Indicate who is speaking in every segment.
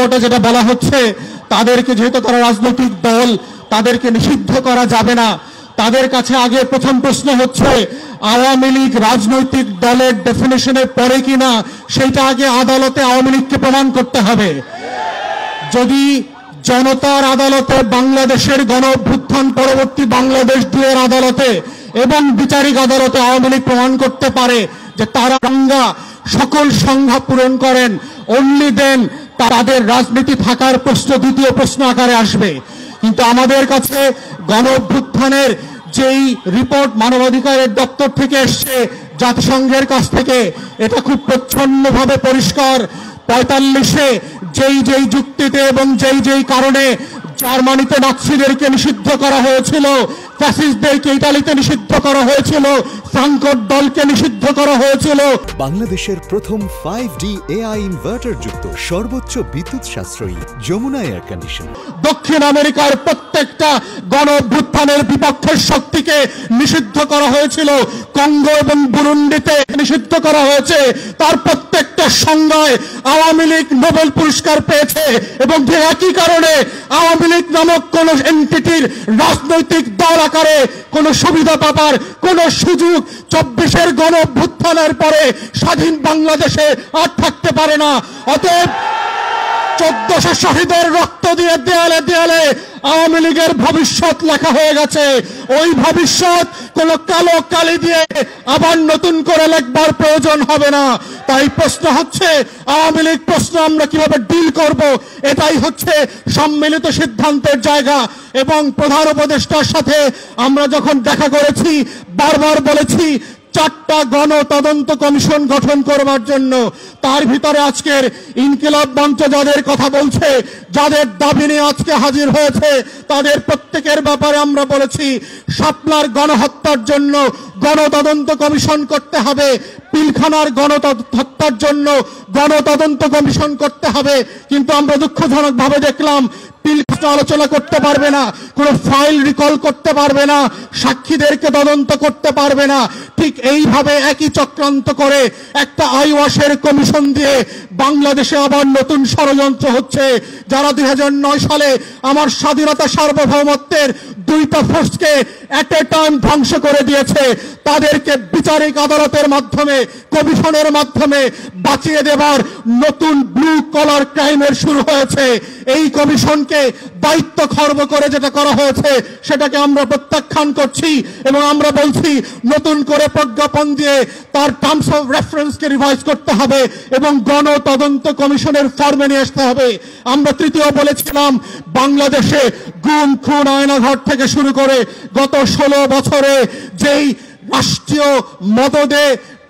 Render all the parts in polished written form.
Speaker 1: রিপোর্টে যেটা বলা হচ্ছে, তাদেরকে যেহেতু তারা রাজনৈতিক দল, তাদেরকে নিষিদ্ধ করা যাবে না। তাদের কাছে আগে প্রথম প্রশ্ন হচ্ছে, আওয়ামী লীগ রাজনৈতিক দলের ডেফিনেশনে পড়ে কিনা সেটা আগে আদালতে আওয়ামী লীগকে প্রমাণ করতে হবে। যদি জনতার আদালতে, বাংলাদেশের গণ অভ্যুত্থান পরবর্তী বাংলাদেশ 2-এর আদালতে এবং বিচারিক আদালতে আওয়ামী লীগ প্রমাণ করতে পারে যে তারা সকল সংজ্ঞা পূরণ করেন, অনলি দেন তাদের রাজনীতি থাকার প্রশ্ন দ্বিতীয় প্রশ্ন আকারে আসবে। কিন্তু আমাদের কাছে গণ অভ্যুত্থানের যেই রিপোর্ট মানবাধিকারের দপ্তর থেকে এসছে, জাতিসংঘের কাছ থেকে, এটা খুব প্রচ্ছন্নভাবে পরিষ্কার। 45-এ যেই যুক্তিতে এবং যেই কারণে জার্মানিতে নাৎসিদেরকে নিষিদ্ধ করা হয়েছিল, ফ্যাসিস্টদেরকে ইতালিতে নিষিদ্ধ করা হয়েছিল, ফ্রাঙ্কোর দলকে নিষিদ্ধ করা হয়েছিল।
Speaker 2: বাংলাদেশের প্রথম 5D AI ইনভার্টার যুক্ত সর্বোচ্চ বিদ্যুৎ সাশ্রয়ী যমুনা এয়ার কন্ডিশন।
Speaker 1: দক্ষিণ আমেরিকার প্রত্যেকটা গণ অভ্যুত্থানের বিপক্ষের শক্তিকে নিষিদ্ধ করা হয়েছিল, কঙ্গো এবং বুরুন্ডিতে নিষিদ্ধ করা হয়েছে। তার প্রত্যেকটা সংজ্ঞায় আওয়ামী লীগ নোবেল পুরস্কার পেয়েছে এবং যে একই কারণে আওয়ামী লীগ নামক কোন এন্টিটির রাজনৈতিক দল আকারে কোন সুবিধা পাবার কোন সুযোগ 24-এর গণ অভ্যুত্থানের পরে স্বাধীন বাংলাদেশে আর থাকতে পারে না। অতএব 1400 শহীদের রক্ত দিয়ে দেয়ালে দেয়ালে আওয়ামী লীগের ভবিষ্যৎ লেখা হয়ে গেছে। ওই ভবিষ্যৎ কোন কালো কালি দিয়ে আবার নতুন করে লেখবার প্রয়োজন হবে না। তাই প্রশ্ন হচ্ছে, আওয়ামী লীগ প্রশ্ন আমরা কিভাবে ডিল করব, এটাই হচ্ছে সম্মিলিত সিদ্ধান্তের জায়গা। এবং প্রধান উপদেষ্টার সাথে আমরা যখন দেখা করেছি, বারবার বলেছি 4টা গণ তদন্ত কমিশন গঠন করবার জন্য। তার ভিতরে আজকের ইনকিলাব মঞ্চ যাদের কথা বলছে, যাদের দাবি নিয়ে আজকে হাজির হয়েছে, তাদের প্রত্যেকের ব্যাপারে আমরা বলেছি শাপলার গণহত্যার জন্য গণতদন্ত কমিশন করতে হবে, পিলখানার গণহত্যার জন্য গণতদন্ত কমিশন করতে হবে। কিন্তু আমরা দুঃখজনকভাবে দেখলাম আলোচনা করতে পারবে না, কোন ফাইল রিকল করতে পারবে না, সাক্ষীদেরকে তদন্ত করতে পারবে না। ঠিক এইভাবে একই চক্রান্ত করে একটা আইওয়াশের কমিশন দিয়ে বাংলাদেশে আবার নতুন ষড়যন্ত্র হচ্ছে। যারা 2009 সালে আমার স্বাধীনতা সার্বভৌমত্বের 2টা ফোর্সকে এট এ টাইম ধ্বংস করে দিয়েছে, তাদেরকে বিচারিক আদালতের মাধ্যমে, কমিশনের মাধ্যমে বাঁচিয়ে দেবার নতুন ব্লু কলার ক্রাইমের শুরু হয়েছে। এই কমিশনকে দায়িত্ব খর্ব করে যেটা করা হয়েছে সেটাকে আমরা প্রত্যাখ্যান করছি এবং আমরা বলছি নতুন করে প্রজ্ঞাপন দিয়ে তার টার্মস অফ রেফারেন্সকে রিভাইজ করতে হবে এবং গণ তদন্ত কমিশনের ফর্মে নিয়ে আসতে হবে। আমরা তৃতীয় বলেছিলাম, বাংলাদেশে গুম, খুন, আয়নাঘর থেকে শুরু করে গত 16 বছরে যেই রাষ্ট্রীয় মদদে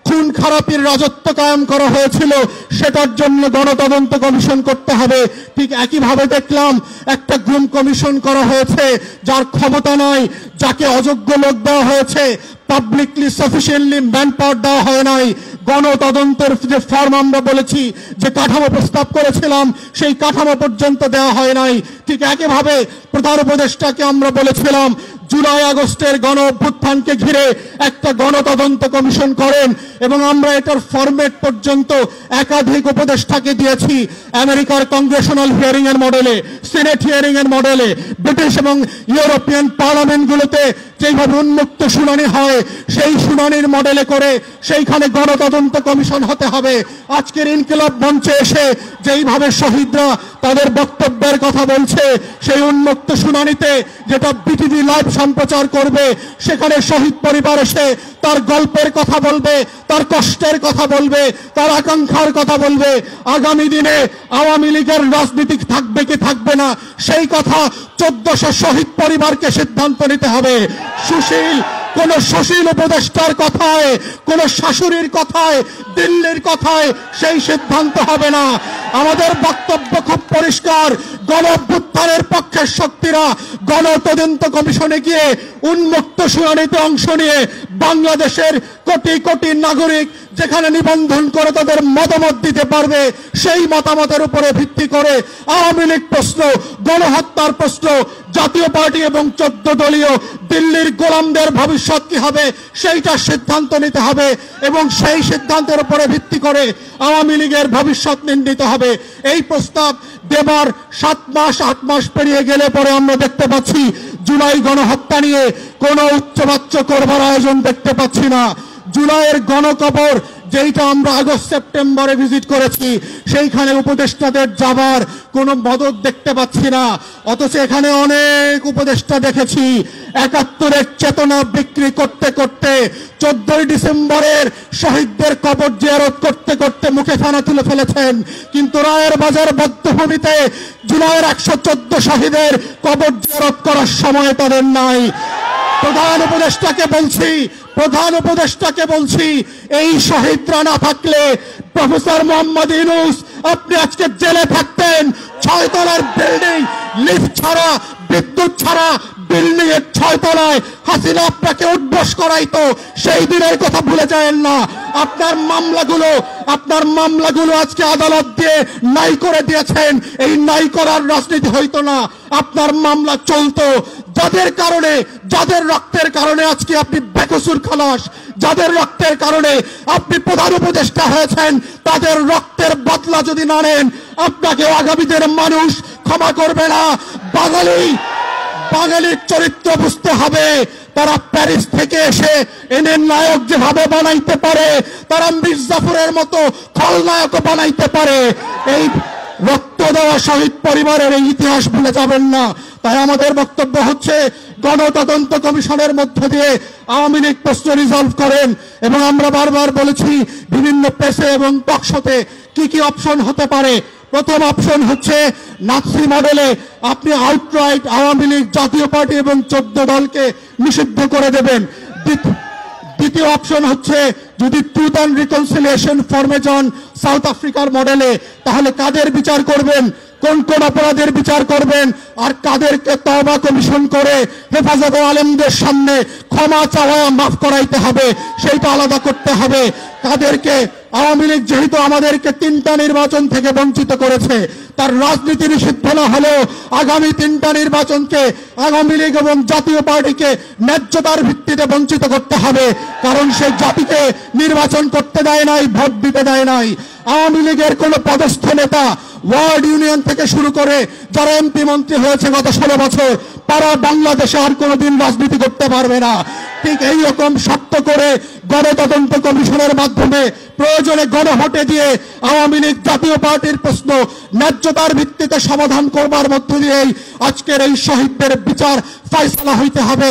Speaker 1: খুন খারাপির রাজত্ব কায়েম করা হয়েছিল, সেটার জন্য গণতদন্ত কমিশন করতে হবে। ঠিক একইভাবে দেখলাম একটা গুম কমিশন করা হয়েছে যার ক্ষমতা নয়, যাকে অযোগ্য লোক দেওয়া হয়েছে, পাবলিকলি সাফিসিয়েন্টলি ম্যান পাওয়ার দেওয়া হয় নাই। গণতদন্তের যে ফর্ম আমরা বলেছি, যে কাঠামো প্রস্তাব করেছিলাম, সেই কাঠামো পর্যন্ত দেওয়া হয় নাই। ঠিক একইভাবে প্রধান উপদেষ্টাকে আমরা বলেছিলাম জুলাই আগস্টের গণ অভ্যুত্থানকে ঘিরে একটা গণতদন্ত কমিশন করেন এবং আমরা এটার ফরম্যাট পর্যন্ত একাধিক উপদেষ্টাকে দিয়েছি। আমেরিকার কংগ্রেশনাল হিয়ারিং এর মডেলে, সিনেট হিয়ারিং এর মডেলে, ব্রিটিশ এবং ইউরোপিয়ান পার্লামেন্টগুলোতে যেভাবে উন্মুক্ত শুনানি হয়, সেই শুনানির মডেলে করে সেইখানে গণতদন্ত কমিশন হতে হবে। আজকের ইনকিলাব মঞ্চে এসে যেইভাবে শহীদরা তাদের বক্তব্যের কথা বলছে, সেই উন্মুক্ত শুনানিতে যেটা বিটিভি লাইভ সম্প্রচার করবে, সেখানে শহীদ পরিবার এসে তার গল্পের কথা বলবে, তার কষ্টের কথা বলবে, তার আকাঙ্ক্ষার কথা বলবে। আগামী দিনে আওয়ামী লীগের রাজনীতি থাকবে কি থাকবে না, সেই কথা 1400 শহীদ পরিবারকে সিদ্ধান্ত নিতে হবে। কোন সুশীল উপদেষ্টার কথায়, কোন শাশুড়ির কথায়, দিল্লির কথায় সেই সিদ্ধান্ত হবে না। আমাদের বক্তব্য খুব পরিষ্কার, গণ অভ্যুত্থানের পক্ষের শক্তিরা গণতদন্ত কমিশনে গিয়ে উন্মুক্ত শুনানিতে অংশ নিয়ে বাংলাদেশের কোটি কোটি নাগরিক যেখানে নিবন্ধন করে তাদের মতামত দিতে পারবে, সেই মতামতের উপরে ভিত্তি করে আওয়ামী লীগ প্রশ্ন, গণহত্যার প্রশ্ন, জাতীয় পার্টি এবং 14 দলীয় দিল্লির গোলামদের ভবিষ্যৎ কি হবে সেইটা সিদ্ধান্ত নিতে হবে এবং সেই সিদ্ধান্তের উপরে ভিত্তি করে আওয়ামী লীগের ভবিষ্যৎ নির্ণীত হবে। এই প্রস্তাব দেবার 7 মাস 8 মাস পেরিয়ে গেলে পরে আমরা দেখতে পাচ্ছি জুলাই গণহত্যা নিয়ে কোনো উচ্চবাচ্য করবার আয়োজন দেখতে পাচ্ছি না। জুলাইয়ের গণকবর যেটা আমরা আগস্ট সেপ্টেম্বরে ভিজিট করেছি, সেইখানে উপদেষ্টাদের যাবার কোনো মদত দেখতে পাচ্ছি না। অথচ এখানে অনেক উপদেষ্টা দেখেছি 71-এর চেতনা বিক্রি করতে করতে 14ই ডিসেম্বরের শহীদদের কবর জিয়ারত করতে করতে মুখে ফেনা তুলে ফেলেছেন, কিন্তু রায়ের বাজার বধ্যভূমিতে জুলাইয়ের 114 শহীদের কবর জিয়ারত করার সময় তাদের নাই। প্রধান উপদেষ্টাকে বলছি এই শহীদরা না থাকলে প্রফেসর মোহাম্মদ ইউনূস আপনি আজকে জেলে থাকতেন। 6 তলার বিল্ডিং, লিফট ছাড়া, বিদ্যুৎ ছাড়া বিল্ডিং এর 6 তলায় হাসিনা আপনাকে উঠবস করাইতো। সেই দিনের কথা ভুলে যায়েন না। আপনার মামলাগুলো আজকে আদালত দিয়ে নাই করে দিয়েছেন। এই নাই করার রাজনীতি হইতো না, আপনার মামলা চলতো। যাদের রক্তের কারণে আজকে আপনি বেকসুর খালাস, যাদের রক্তের কারণে আপনি প্রধান উপদেষ্টা হয়েছেন, তাদের রক্তের বদলা যদি না নেন আপনাকে আগামী দিনের মানুষ ক্ষমা করবে না। বাঙালির চরিত্র বুঝতে হবে। তারা প্যারিস থেকে এসে এনে নায়ক যেভাবে বানাইতে পারে, তারা মির্জাফরের মতো খলনায়ক বানাইতে পারে। এই রক্ত দেওয়া শহীদ পরিবারের এই ইতিহাস ভুলে যাবেন না। তাই আমাদের বক্তব্য হচ্ছে গণতদন্ত কমিশনের মধ্য দিয়ে আওয়ামী লীগ প্রশ্ন রিজলভ করেন। এবং আমরা বারবার বলেছি বিভিন্ন প্রেসে এবং টকশোতে কি অপশন হতে পারে। প্রথম অপশন হচ্ছে নাৎসি মডেলে আপনি আউটরাইট আওয়ামী লীগ, জাতীয় পার্টি এবং 14 দলকে নিষিদ্ধ করে দেবেন। দ্বিতীয় অপশন হচ্ছে যদি ট্রুথ অ্যান্ড রিকনসিলিয়েশন ফর্মে যান সাউথ আফ্রিকার মডেলে, তাহলে কাদের বিচার করবেন, কোন কোন অপরাধের বিচার করবেন, আর কাদেরকে তওবা কমিশন করে হেফাজতে আলেমদের সামনে ক্ষমা চাওয়া মাফ করাইতে হবে সেইটা আলাদা করতে হবে। কাদেরকে আওয়ামী লীগ যেহেতু আমাদেরকে 3টা নির্বাচন থেকে বঞ্চিত করেছে, তার রাজনীতি নিষিদ্ধ না হলেও আগামী 3টা নির্বাচনকে আওয়ামী লীগ এবং জাতীয় পার্টিকে ন্যায্যতার ভিত্তিতে বঞ্চিত করতে হবে। কারণ সে জাতিকে নির্বাচন করতে দেয় নাই, ভোট দিতে দেয় নাই। আওয়ামী লীগের কোন পদস্থ নেতা ওয়ার্ড ইউনিয়ন থেকে শুরু করে যারা এমপি মন্ত্রী হয়েছে গত 16 বছর, তারা বাংলাদেশে আর কোনোদিন রাজনীতি করতে পারবে না। ঠিক এইরকম শক্ত করে গণতদন্ত কমিশনের মাধ্যমে প্রয়োজনে গণভোটে দিয়ে আওয়ামী লীগ, জাতীয় পার্টির প্রশ্ন ন্যায্যতার ভিত্তিতে সমাধান করবার মধ্য দিয়েই আজকের এই শহীদদের বিচার ফয়সালা হইতে হবে।